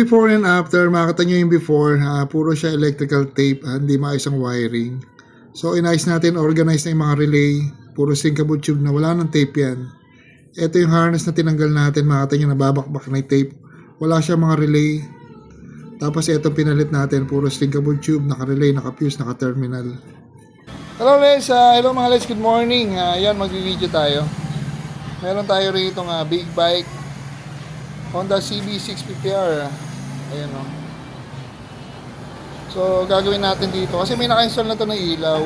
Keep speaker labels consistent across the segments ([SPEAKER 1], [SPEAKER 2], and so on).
[SPEAKER 1] before and after, makita nyo yung before, puro siya electrical tape, hindi maayos ang wiring. So inayos natin, organize na yung mga relay, puro sinkable tube na wala ng tape yan. Ito yung harness na tinanggal natin, makita nyo nababakbak na yung tape. Wala siya mga relay. Tapos ito pinalit natin, puro sinkable tube, naka-relay, naka-fuse, naka-terminal. Hello Les, hello mga Les, good morning. Yan, mag-video tayo. Meron tayo rito nga big bike, Honda CB650R. Ayan o. So, gagawin natin dito. Kasi may naka-install na to ng ilaw.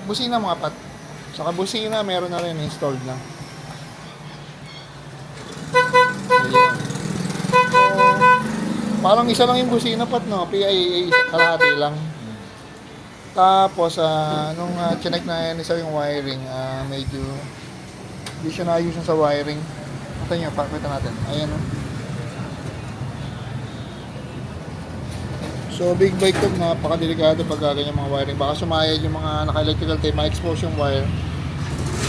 [SPEAKER 1] Busina mga pat. Saka busina, meron na rin installed na. Ayan. Parang isa lang yung busina pat, no? PIA, kalahati lang. Tapos, nung chinek na yan, isa yung wiring, medyo hindi siya naayos sa wiring. Ito nyo, pakita natin. Ayan o. So, big bike to, napakadelikado pag ganyan mga wiring. Baka sumayad yung mga naka-electrical tape, ma-expose yung wire.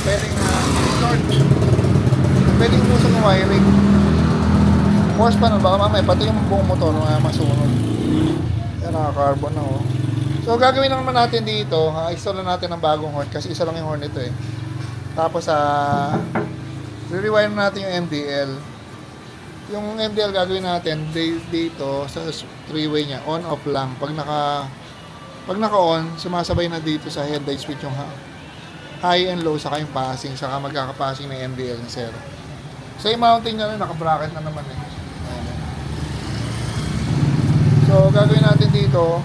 [SPEAKER 1] Pwedeng short. Pwedeng usap yung wiring. Force pa na, baka mamaya, pati yung buong motor masunod. Yan, naka-carbon na oh. So, gagawin naman natin dito, install na natin ng bagong horn kasi isa lang yung horn nito eh. Tapos, re-rewire natin yung MDL. Yung MDL gagawin natin dito sa three-way niya, on-off lang. Pag naka-on, sumasabay na dito sa headlight switch yung high and low, saka yung passing, saka magkaka-passing ng MDL ni sir. So, yung mounting na rin, naka-bracket na naman eh. So, gagawin natin dito,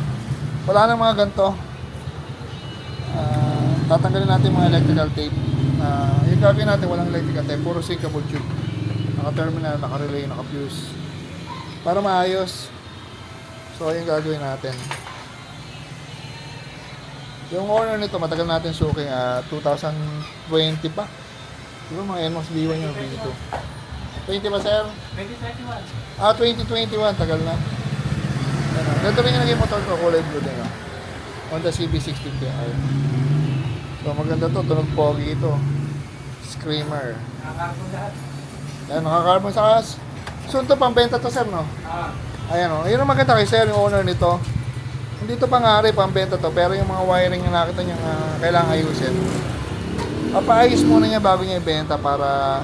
[SPEAKER 1] wala nang mga ganito. Tatanggalin natin mga electrical tape. Yung gagawin natin, walang electrical tape, puro sinkable tube. Naka-terminal, naka-relay, naka-fuse. Para maayos. So, yung gagawin natin. Yung owner nito, matagal natin suking, 2020 pa. Diba mga NMOS B1 yung dito. 20 ba, sir?
[SPEAKER 2] 2021.
[SPEAKER 1] 2021, tagal na. Ganito rin yung naging motor ko, kulay blue din. Honda CB650R. So, maganda to, tunog pogi ito. Screamer.
[SPEAKER 2] Nakakapon lahat.
[SPEAKER 1] Ayan, naka-carbon sa kas. So, ito pambenta to, sir, no? Ayan, o. Yun ang maganda kay sir, yung owner nito. Hindi to pangari, pambenta to. Pero yung mga wiring yung nakita niya kailangan ayusin. Papaayos muna niya bago niya ibenta para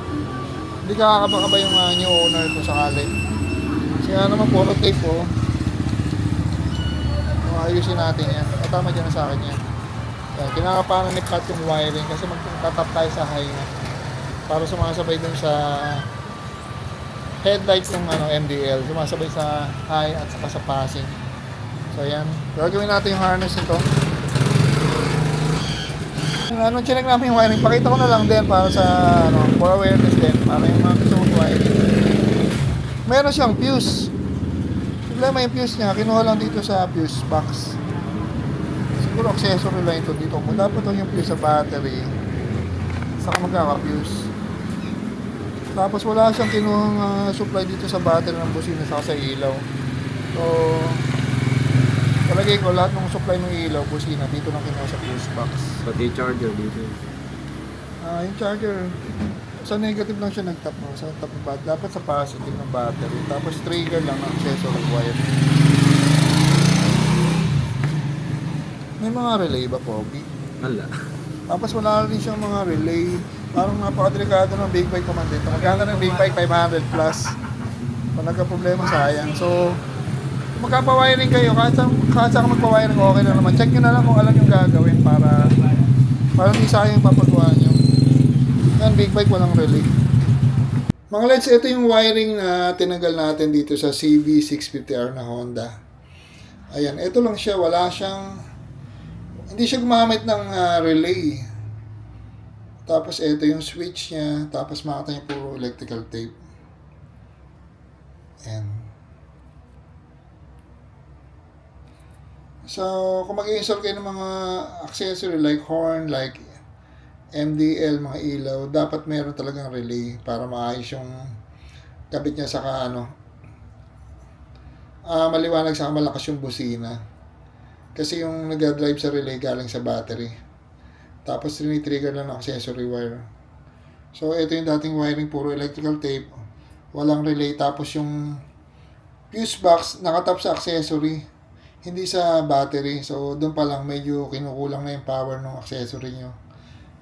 [SPEAKER 1] hindi kakakabaka ba yung new owner kung sakali. Kasi naman, puro tape, oh. Ayusin natin yan. Tama dyan na sa akin yan. Kinakapanan ni Pat yung wiring kasi magtatap tayo sa high na para sumasabay dun sa headlight ng MDL, sumasabay sa high at saka sa passing. So yan, gagawin natin yung harness nito. Anong chinek namin yung wiring, pakita ko na lang din para sa for awareness din, para yung mga gusto mong wiring. Meron siyang fuse. Problema yung fuse niya, kinuha lang dito sa fuse box. Siguro accessory lang ito dito. Kung dapat ito yung fuse sa battery, saka magkaka-fuse. Tapos wala siyang kinuhang supply dito sa battery ng busina saka sa ilaw. So, palagay ko lahat ng supply ng ilaw, busina, dito lang kinuha sa fuse box.
[SPEAKER 2] Pati charger dito.
[SPEAKER 1] Yung charger, sa negative lang siya nag-tap, no? Sa top ng battery. Dapat sa positive ng battery. Tapos trigger lang ng accessory wire. May mga relay ba, Pogi?
[SPEAKER 2] Wala.
[SPEAKER 1] Tapos wala rin siyang mga relay. Parang napakadelikado ng big bike naman dito. Magkano ng big bike? 500 plus. Kung nagka-problema, sayang. So, kung magkapawiring kayo, kahit saan magpawiring, okay lang naman. Check nyo na lang kung alam yung gagawin para hindi sayang papagawa nyo. Yan, big bike, walang relay. Mga lights, ito yung wiring na tinanggal natin dito sa CB650R na Honda. Ayan, ito lang siya. Wala siyang... Hindi siya gumamit ng relay. Tapos ito yung switch niya. Tapos makita niya puro electrical tape. Ayan. So, kung mag-i-install kayo ng mga accessory like horn, like MDL, mga ilaw, dapat meron talagang relay para maayos yung kabit niya saka maliwanag saka malakas yung busina. Kasi yung nag-drive sa relay galing sa battery. Tapos trigger lang ng accessory wire. So ito yung dating wiring, puro electrical tape. Walang relay. Tapos yung fuse box nakatap sa accessory, hindi sa battery. So, doon pa lang medyo kinukulang na yung power ng accessory nyo.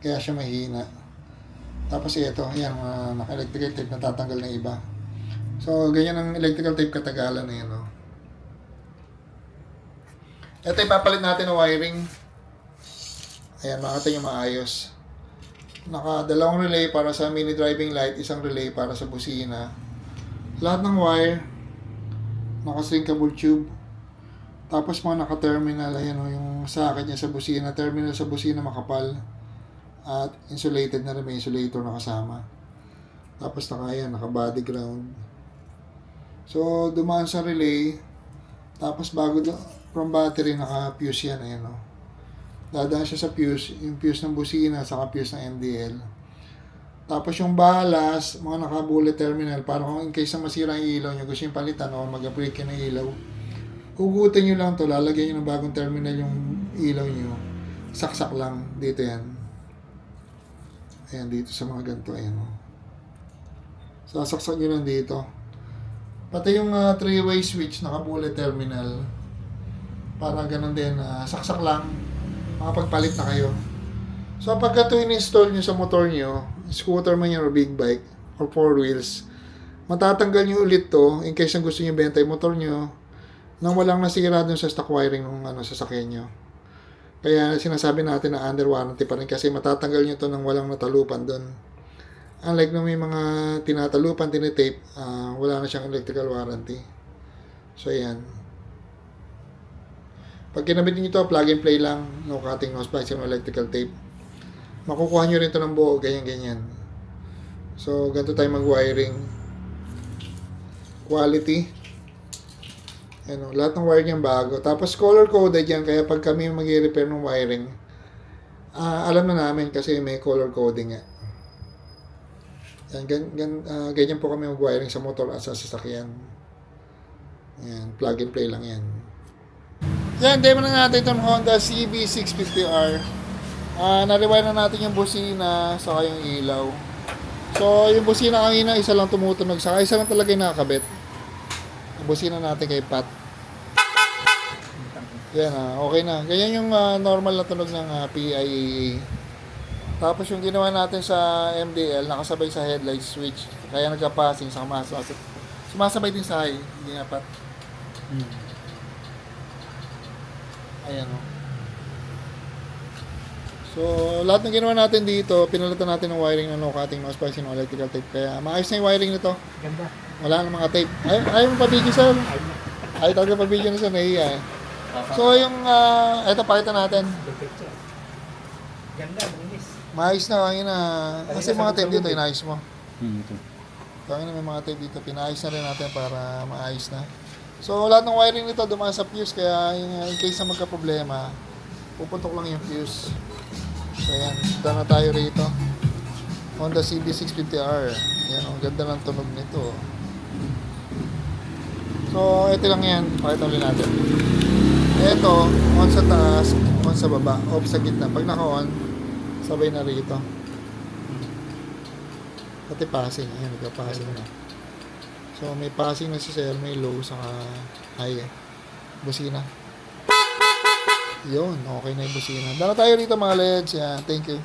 [SPEAKER 1] Kaya siya mahina. Tapos ito, ayan, mga naka-electrical tape, natatanggal na iba. So, ganyan ang electrical tape katagalan na yan, no? Ito ipapalit natin ng wiring. Ayan, makita nyo maayos. Dalawang relay para sa mini driving light, isang relay para sa busina. Lahat ng wire, naka-shrinkable tube. Tapos mga naka-terminal, ayan o, yung socket niya sa busina, terminal sa busina makapal. At insulated na rin, may insulator na kasama. Tapos naka-body ground. So, dumaan sa relay. Tapos from battery, naka-fuse yan, ayan o. Dadaan siya sa fuse, yung fuse ng busina, saka fuse ng MDL. Tapos yung balas, mga naka-bullet terminal, para kung in case na masira yung ilaw nyo, gusto yung palitan o mag-break yung ilaw, hugutin nyo lang to, lalagyan nyo ng bagong terminal yung ilaw nyo. Saksak lang, dito yan. Ayan, dito sa mga ganito, ayan o. Sasaksak nyo lang dito. Pati yung 3-way switch, naka-bullet terminal. Para ganun din, saksak lang, makapagpalit na kayo. So, pagka ito in-install nyo sa motor nyo, scooter man yan or big bike, or 4 wheels, matatanggal nyo ulit to, in case na gusto nyo benta yung motor nyo, nang walang nasira dun sa stock wiring ng sasakyan nyo. Kaya sinasabi natin na under warranty pa rin, kasi matatanggal nyo to nang walang natalupan dun. Unlike na may mga tinatalupan, tinitape, wala na siyang electrical warranty. So, ayan. Pag kinabit nyo ito, plug and play lang, no cutting, no splicing, no electrical tape. Makukuha nyo rin ito ng buo, ganyan-ganyan. So, ganito tayo mag-wiring. Quality. Ano, lahat ng wire niyan bago. Tapos color-coded yan, kaya pag kami mag-repair ng wiring, alam na namin kasi may color coding nga. Yan, ganyan po kami mag-wiring sa motor at sa sasakyan. Yan, plug and play lang yan. Yan, demo na natin itong Honda CB650R. Na-rewire na natin yung busina saka yung ilaw. So, yung busina kanina, isa lang tumutunog. Saka isa lang talaga yung nakakabit. Yung busina natin kay Pat. Yan, okay na. Ganyan yung normal na tunog ng PIAA. Tapos yung ginawa natin sa MDL, nakasabay sa headlight switch. Kaya nagka-passing, sumasabay din sa high. Hindi nga, Pat. Ayan o. So, lahat ng ginawa natin dito, pinalitan natin ng wiring ng no cutting, no splicing, no electrical tape. Kaya maayos na yung wiring nito.
[SPEAKER 2] Ganda.
[SPEAKER 1] Wala na mga tape. Ayaw mo pa-video, sir? Ayaw talaga pa-video na sa nahiya eh. So, yung, eto pakita natin.
[SPEAKER 2] Ganda, malinis.
[SPEAKER 1] Maayos na kanina. Kasi mga tape dito, inayos mo.
[SPEAKER 3] Ito.
[SPEAKER 1] Kanina may mga tape dito, pinayos na rin natin para maayos na. So, lahat ng wiring nito dumaan sa fuse, kaya in case na magka-problema, pupuntok lang yung fuse. So, ayan, punta na tayo rito. Honda CB650R. Ayan, ang ganda ng tunog nito. So, ito lang yan. Pakita ulit natin. Ito, on sa taas, on sa baba, off sa gitna. Pag naka-on, sabay na rito. Pati passing. Ayan, nagka-passing na. So, may passing na si sir, may low, saka high. Busina. Yun, okay na yung busina. Dala tayo rito mga LEDs. Yan, thank you.